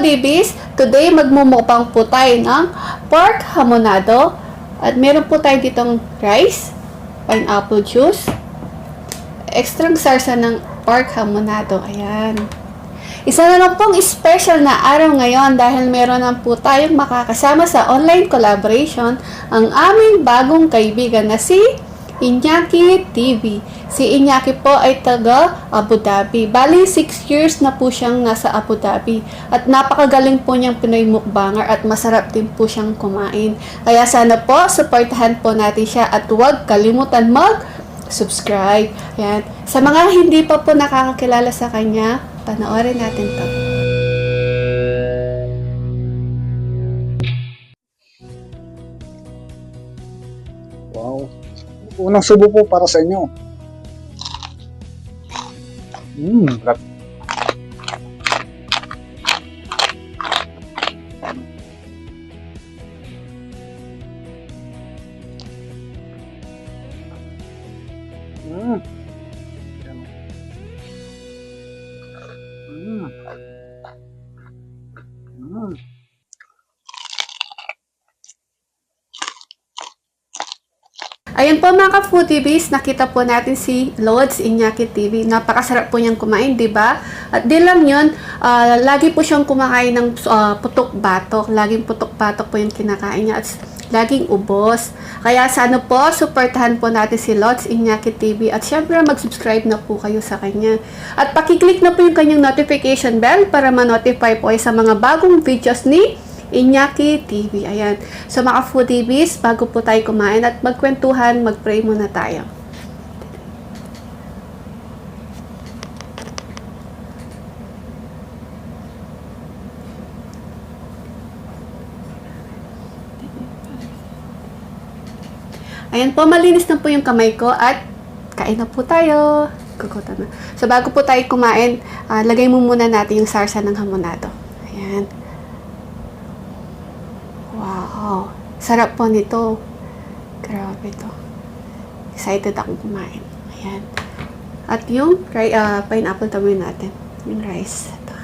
foodies, today magmumukbang po tayo ng pork hamonado. At meron po tayo ditong rice, pineapple juice, extrang sarsa ng pork hamonado. Ayan. Isa na lang pong special na araw ngayon dahil meron na po tayong makakasama sa online collaboration ang aming bagong kaibigan na si Iñaki TV. Si Iñaki po ay taga Abu Dhabi. Bali, 6 years na po siyang nasa Abu Dhabi. At napakagaling po niyang Pinoy mukbanger at masarap din po siyang kumain. Kaya sana po, supportahan po natin siya at huwag kalimutan mag-subscribe. Ayan. Sa mga hindi pa po nakakakilala sa kanya, panoorin natin to. Wow. Unang subo po para sa inyo. Sarap. Ayan po mga ka-foodies, nakita po natin si Lods Iñaki TV. Napakasarap po niyang kumain, di ba? At di lang yun, lagi po siyang kumakain ng putok-batok. Laging putok-batok po yung kinakain niya at laging ubos. Kaya sana po, supportahan po natin si Lods Iñaki TV at syempre mag-subscribe na po kayo sa kanya. At pakiclick na po yung kanyang notification bell para ma-notify po ay sa mga bagong videos ni Iñaki TV. Ayan. So mga foodies, bago po tayo kumain at magkwentuhan, mag-pray muna tayo. Ayan po, malinis na po yung kamay ko at kain na po tayo. Kukutan na. So bago po tayo kumain, lagay mo muna natin yung sarsa ng hamonado. Ayan. Wow, sarap po nito. Grabe to. Excited akong kumain. Ayan. At yung pineapple tabi natin. Yung rice. Ito.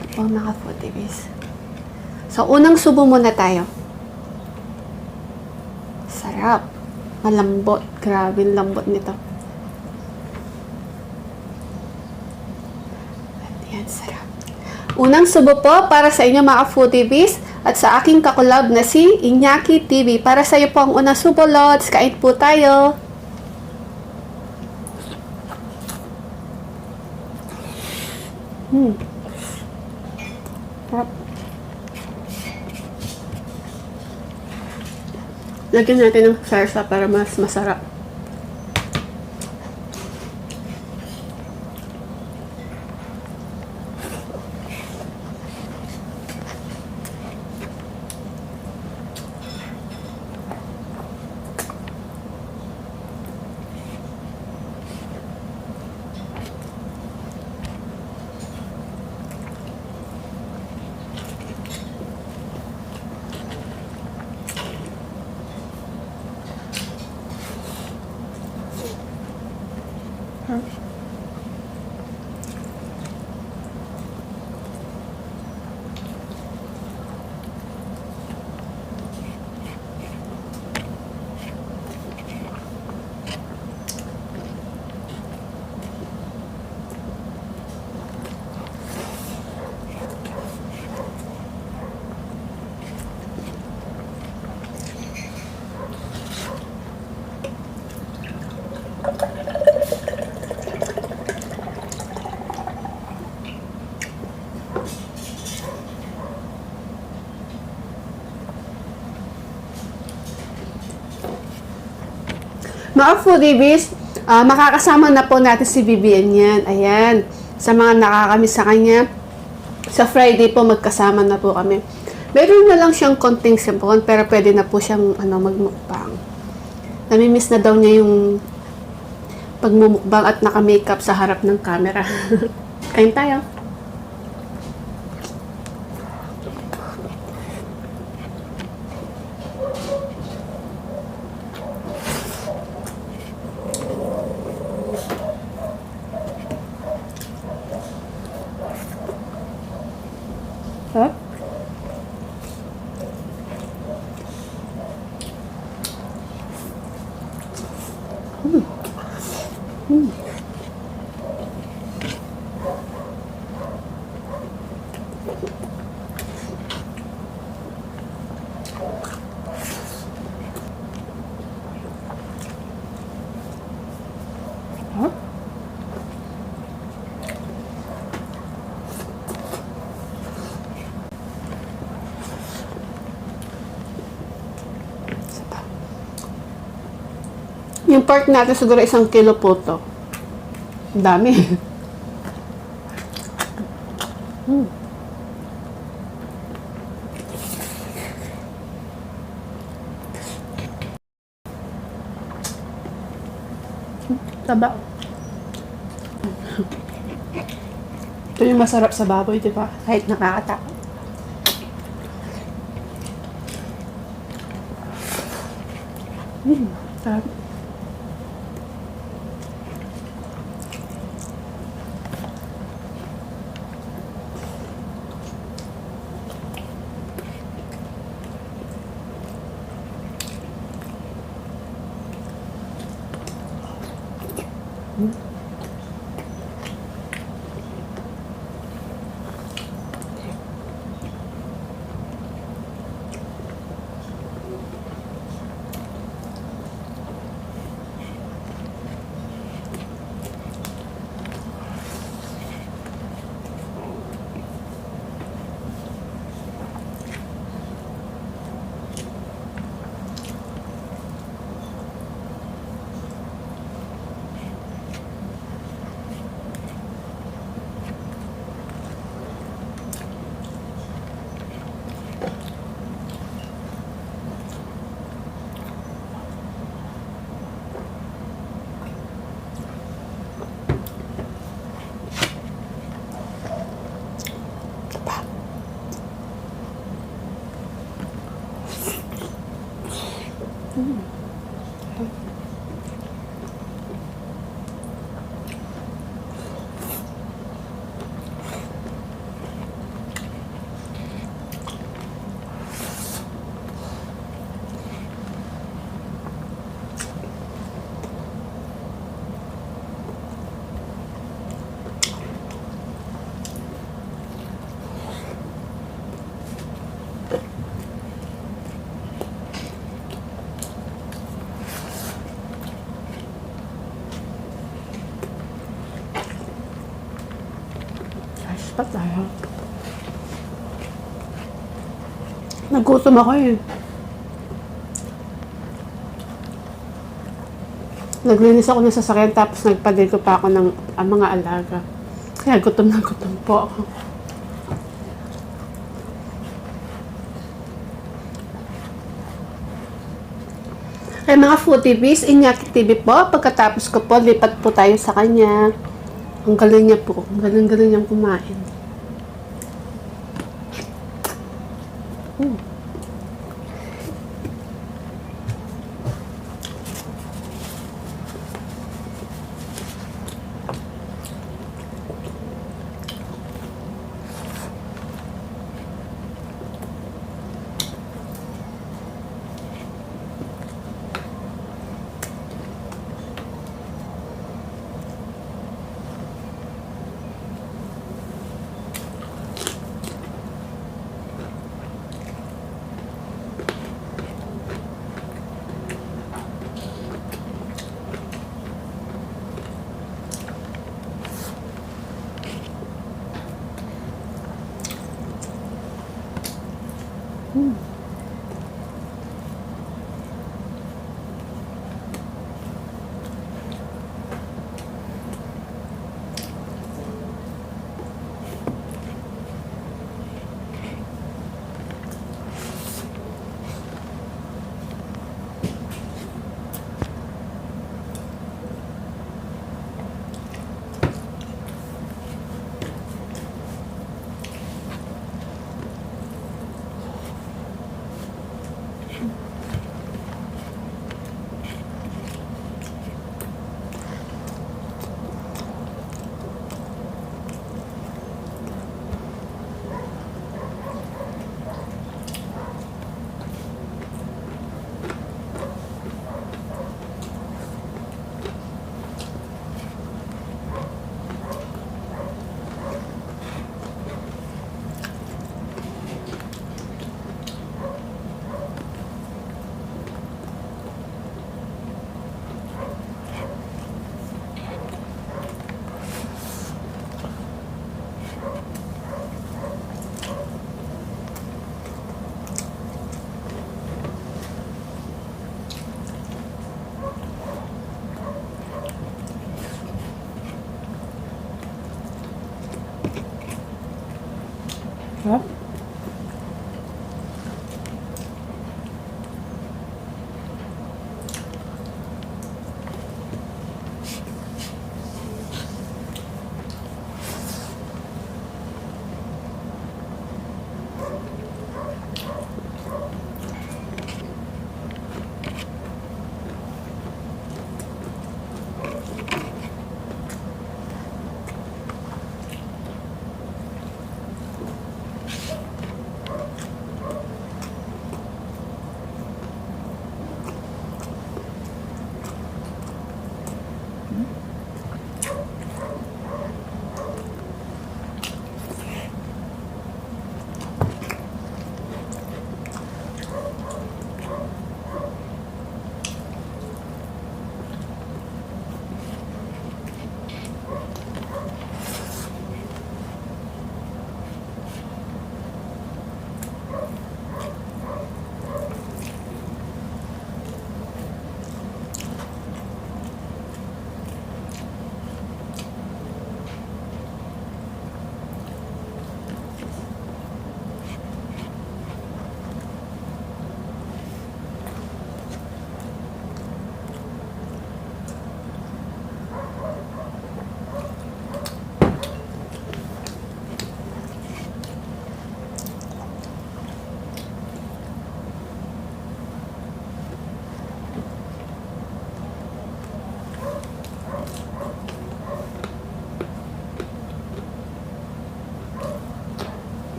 Ito po mga foodies. So, unang subo muna tayo. Sarap. Malambot. Grabe yung lambot nito. Sarap. Unang subo po para sa inyo mga foodies at sa aking kakulab na si Iñaki TV. Para sa iyo po ang unang subo, Lods. Kain po tayo. Sarap. Lagyan natin ng sarsa para mas masarap. Mga foodies, makakasama na po natin si Vivian yan. Ayan. Sa mga nakakamiss sa kanya, sa Friday po magkasama na po kami. Meron na lang siyang konting sipon, pero pwede na po siyang magmukbang. Namimiss na daw niya yung pagmumukbang at naka-makeup sa harap ng camera. Kain tayo. Sarap. Huh? Yung pork natin siguro 1 kilo po to. Ang dami. Taba. Ito yung masarap sa baboy, di ba? Kahit nakakatakot. Sarap. Pa tayo. Nagutom ako eh. Naglinis ako ng sasakyan tapos nagpadito pa ako ng mga alaga. Kaya gutom na gutom po ako. Kaya mga foodies, Iñaki TV po. Pagkatapos ko po, lipat po tayo sa kanya. Ang galing niya po. Ang galing-galing niyang kumain. Sarap.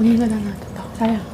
Kunin na lang natin to. Sayang.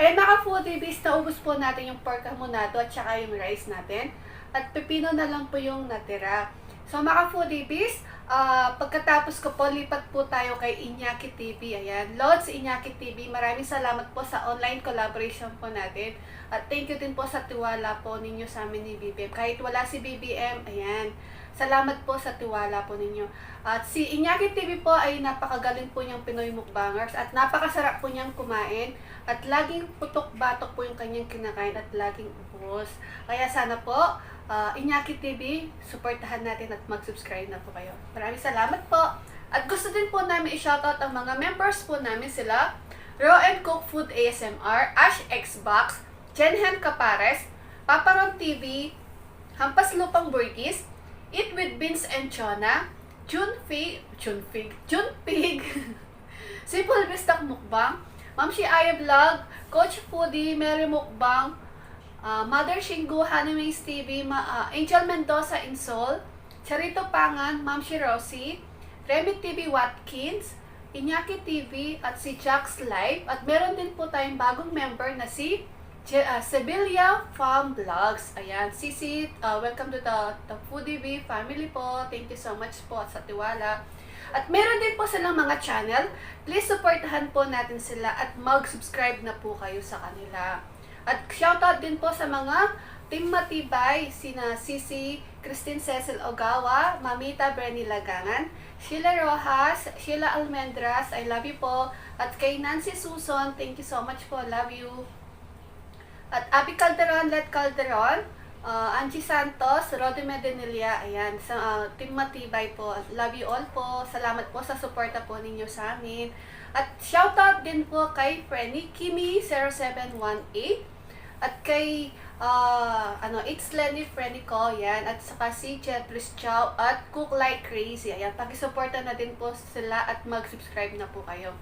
Ayun mga foodies, naubos po natin yung pork hamonado at saka yung rice natin. At pepino na lang po yung natira. So mga foodies, pagkatapos ko po, lipat po tayo kay Iñaki TV. Ayan, Lods Iñaki TV, maraming salamat po sa online collaboration po natin. At thank you din po sa tiwala po ninyo sa amin ni BBM. Kahit wala si BBM, ayan, Salamat po sa tiwala po ninyo. At si Iñaki TV po ay napakagaling po niyang Pinoy mukbangers at napakasarap po niyang kumain at laging putok-batok po yung kanyang kinakain at laging ubos. Kaya sana po, Iñaki TV, supportahan natin at mag-subscribe na po kayo. Maraming salamat po. At gusto din po namin i-shoutout ang mga members po namin sila, Raw and Cook Food ASMR, Ash Xbox, Jenhen Capares, Paparon TV, Hampas Lupang Burgis, Eat with Beans and Chona, Junpig, Simple Bistak Mukbang, Mamshi Aya Vlog, Coach Foodie, Mary Mukbang, Mother Shingu, Hanimays TV, Angel Mendoza in Seoul, Charito Pangan, Mamshi Rosie, Remy TV Watkins, Iñaki TV at si Jax Live. At meron din po tayong bagong member na si Sevilla Farm Vlogs. Ayan, Sisi, welcome to the Foodie Bee family po. Thank you so much po sa tiwala. At meron din po silang mga channel. Please supportahan po natin sila at mag-subscribe na po kayo sa kanila. At shoutout din po sa mga Team Matibay, sina Sisi, Christine Cecil Ogawa, Mamita Brenny Lagangan, Sheila Rojas, Sheila Almendras, I love you po. At kay Nancy Suson, thank you so much po, love you. At Abby Calderon, Let Calderon, Angie Santos, Rodi Medinilla, ayan, sa Team Matibay po, love you all po. Salamat po sa suporta po ninyo sa amin. At shoutout din po kay Frenny Kimi 0718 at kay It's Lenny Frenny ko, yan, at saka si Jeffries Chow at Cook Like Crazy. Ayan, pakisuporta na din po sila at mag-subscribe na po kayo.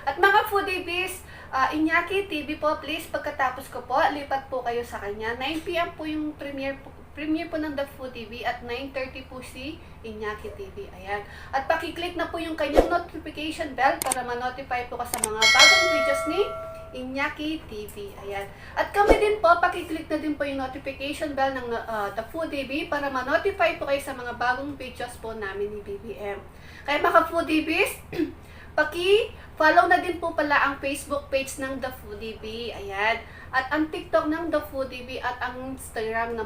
At mga foodie bees, Iñaki TV po, please, pagkatapos ko po, lipat po kayo sa kanya. 9 PM po yung premiere po ng The Foodie Bee at 9:30 po si Iñaki TV. Ayan. At pakiclick na po yung kanyang notification bell para ma-notify po ka sa mga bagong videos ni Iñaki TV. Ayan. At kami din po, pakiclick na din po yung notification bell ng The Foodie Bee para ma-notify po kayo sa mga bagong videos po namin ni BBM. Kaya mga Foodie Bees, paki-follow na din po pala ang Facebook page ng The Foodie Bee. Ayan. At ang TikTok ng The Foodie Bee at ang Instagram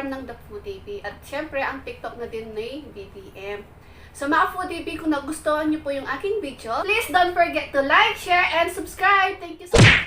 ng The Foodie Bee. At syempre, ang TikTok na din ni BBM. So mga Foodie Bee, kung nagustuhan niyo po yung aking video, please don't forget to like, share, and subscribe. Thank you so much.